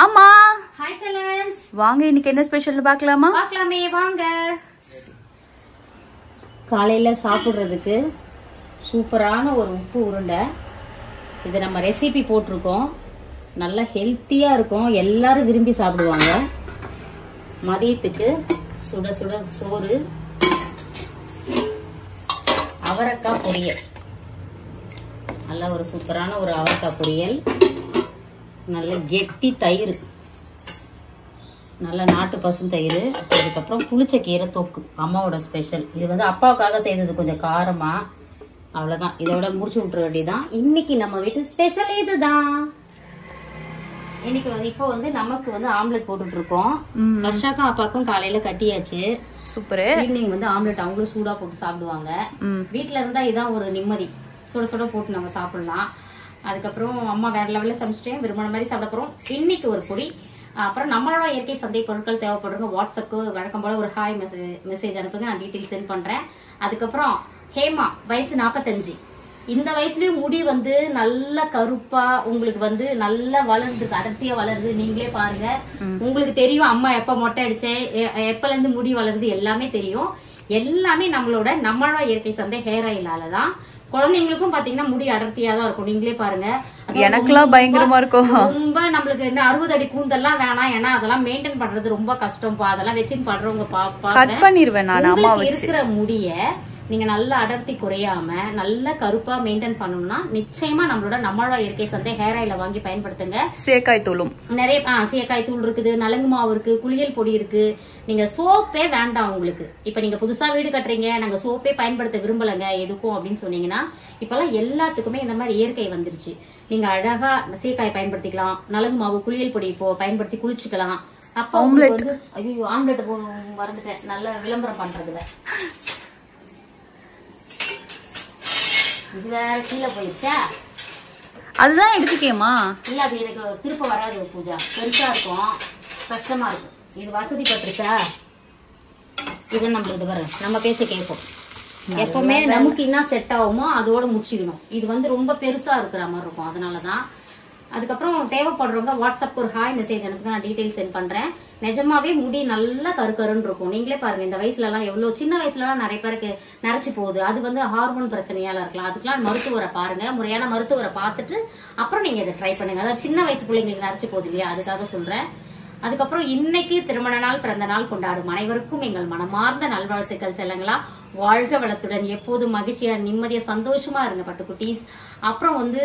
ஆமா ஹாய் செல்லம்ஸ், வாங்க இன்னைக்கு என்ன ஸ்பெஷல் பார்க்கலாமா? பார்க்கலாமே வாங்க. காலையில சாப்பிடுறதுக்கு சூப்பரான ஒரு உப்பு உருண்டை. இது நம்ம ரெசிபி போட்டிருக்கோம். நல்லா ஹெல்த்தியா இருக்கும், எல்லாரும் விரும்பி சாப்பிடுவாங்க. மதியத்துக்கு சுட சுட சோறு, அவரைக்காய் பொரியல், நல்ல ஒரு சூப்பரான ஒரு அவரைக்காய் பொரியல், நல்ல கெட்டி தயிர், நல்ல நாட்டு பசும் தயிர், அதுக்கப்புறம் புளிச்ச கீரை தொக்கு, அம்மாவோட ஸ்பெஷல். இது வந்து அப்பாவுக்காக செய்தது, கொஞ்சம் காரமா. அவ்வளவுதான், இதோட முடிச்சு விட்டுற வேண்டியதான். இன்னைக்கு நம்ம வீட்டு ஸ்பெஷல் இதுதான். இன்னைக்கு வந்து இப்போ வந்து நமக்கு வந்து ஆம்லெட் போட்டுட்டு இருக்கோம். வர்ஷாக்கும் அப்பாக்கும் காலையில கட்டியாச்சு. சூப்பர். ஈவினிங் வந்து ஆம்லெட் அவங்களும் சூடா போட்டு சாப்பிடுவாங்க. வீட்டுல இருந்தா இதான் ஒரு நிம்மதி, சுட சுட போட்டு நம்ம சாப்பிடலாம். அதுக்கப்புறம் அம்மா வேற லெவல்ல சமைச்சிட்டேன், விரும்பின மாதிரி சாப்பிட போறோம். இன்னைக்கு ஒரு பொடி, அப்புறம் நம்மளோட இயற்கை சந்தை பொருட்கள் தேவைப்படுறவங்க வாட்ஸ்அப்க்கு வழக்கம் போல ஒரு ஹாய் மெசேஜ் அனுப்புங்க, நான் டீட்டெயில் சென்ட் பண்றேன். அதுக்கப்புறம் ஹேமா, வயசு 45. இந்த வயசுலயும் முடி வந்து நல்ல கருப்பா உங்களுக்கு வந்து நல்லா வளருது, அடர்த்தியா வளருது. நீங்களே பாருங்க, உங்களுக்கு தெரியும் அம்மா எப்ப மொட்டை அடிச்சேன், எப்பல இருந்து முடி வளருது எல்லாமே தெரியும். எல்லாமே நம்மளோட இயற்கை சந்தை ஹேர் ஆயிலாலதான். குழந்தைங்களுக்கும் பாத்தீங்கன்னா முடி அடர்த்தியா தான் இருக்கும். நீங்களே பாருங்க, எனக்குலாம் பயங்கரமா இருக்கும். ரொம்ப நம்மளுக்கு என்ன 60 அடி கூந்தெல்லாம் வேணாம், ஏன்னா அதெல்லாம் மெயின்டைன் பண்றது ரொம்ப கஷ்டம்பா. அதெல்லாம் வச்சுன்னு பண்றவங்க கட் பண்ணிடுவேன் நான். அம்மா இருக்கிற முடிய நீங்க நல்ல அடர்த்தி குறையாம நல்ல கருப்பா மெயின்டைன் பண்ணணும்னா நிச்சயமா நம்மளோட இயற்கை சந்தை ஹேர் ஆயில வாங்கி பயன்படுத்துங்க. சீயக்காய் தூளும் நிறைய சீயக்காய் தூள் இருக்குது, நலங்கு மாவு இருக்கு, குளியல் பொடி இருக்கு. நீங்க சோப்பே வேண்டாம் உங்களுக்கு. இப்ப நீங்க புதுசா வீடு கட்டுறீங்க, நாங்க சோப்பே பயன்படுத்த விரும்பலங்க எதுக்கும் அப்படின்னு சொன்னீங்கன்னா, இப்பெல்லாம் எல்லாத்துக்குமே இந்த மாதிரி இயற்கை வந்துருச்சு. நீங்க அழகா சீயக்காய் பயன்படுத்திக்கலாம், நலங்கு மாவு, குளியல் பொடி இப்போ பயன்படுத்தி குளிச்சுக்கலாம். அப்ப வந்து ஐயோ ஆம்லெட் மறந்துட்டேன், நல்ல விளம்பரம் பண்றதுல இது வேற கீழே போயிடுச்சா, அதுதான் எடுத்துக்கேமா? இல்ல அது எனக்கு திருப்ப வராது பூஜா, பெருசா இருக்கும், கஷ்டமா இருக்கும். இது வசதி பட்டுருச்சா, இது நம்மளுக்கு வர நம்ம பேச்ச கேட்போம். எப்பவுமே நமக்கு என்ன செட் ஆகுமோ அதோட முடிச்சுக்கணும். இது வந்து ரொம்ப பெருசா இருக்கிற மாதிரி இருக்கும், அதனாலதான். அதுக்கப்புறம் தேவைப்படுறவங்க வாட்ஸ்அப்க்கு ஒரு ஹாய் மெசேஜ் எனக்கு நான் டீடைல் சென்ட் பண்றேன். நிஜமாவே முடி நல்லா கருக்கருன்னு இருக்கும். நீங்களே பாருங்க, இந்த வயசுல எல்லாம் எவ்வளவு சின்ன வயசுல எல்லாம் நிறைய பேருக்கு நரைச்சு போகுது. அது வந்து ஹார்மோன் பிரச்சனையால இருக்கலாம். அதுக்கெல்லாம் மருத்துவரை பாருங்க, முறையான மருத்துவரை பார்த்துட்டு அப்புறம் நீங்க இதை ட்ரை பண்ணுங்க. அதாவது சின்ன வயசு பிள்ளைங்களுக்கு நரைச்சு போகுது இல்லையா, அதுக்காக சொல்றேன். அதுக்கப்புறம் இன்னைக்கு திருமண நாள், பிறந்த நாள் கொண்டாடும் அனைவருக்கும் எங்கள் மனமார்ந்த நல்வாழ்த்துக்கள் செல்லங்களா. வாழ்க வளத்துடன், எப்போதும் மகிழ்ச்சியா நிம்மதியா சந்தோஷமா இருங்க பட்டுக்குட்டீஸ். அப்புறம் வந்து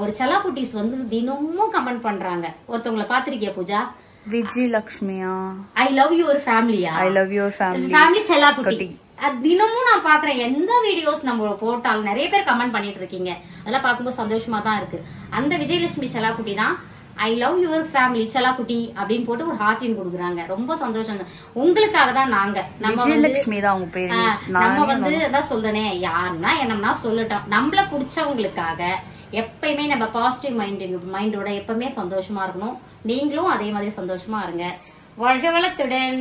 ஒரு செல்லா குட்டீஸ் வந்து தினமும் கமெண்ட் பண்றாங்க. ஒருத்தவங்களை பாத்திருக்கியா பூஜா? விஜயலட்சுமியா? ஐ லவ் யுவர் ஃபேமிலியா? I love your family. Family செல்லா குட்டி. தினமும் நான் பாக்குறேன், எந்த வீடியோஸ் நம்ம போட்டாலும் நிறைய பேர் கமெண்ட் பண்ணிட்டு இருக்கீங்க. அதெல்லாம் பார்க்கும்போது சந்தோஷமா தான் இருக்கு. அந்த விஜயலட்சுமி செல்லா குட்டி தான் ஐ லவ் யுவர் ஃபேமிலி செல்லாக்குட்டி அப்படின்னு போட்டு ஒரு ஹார்டின் கொடுக்குறாங்க. ரொம்ப சந்தோஷம். உங்களுக்காக தான் நாங்க நம்ம வந்து அதான் சொல்றேனே, யாருன்னா என்னன்னா சொல்லட்டும், நம்மள பிடிச்சவங்களுக்காக எப்பயுமே நம்ம பாசிட்டிவ் மைண்டோட எப்பவுமே சந்தோஷமா இருக்கணும். நீங்களும் அதே மாதிரி சந்தோஷமா இருங்க. வாழ்க வளத்துடன்.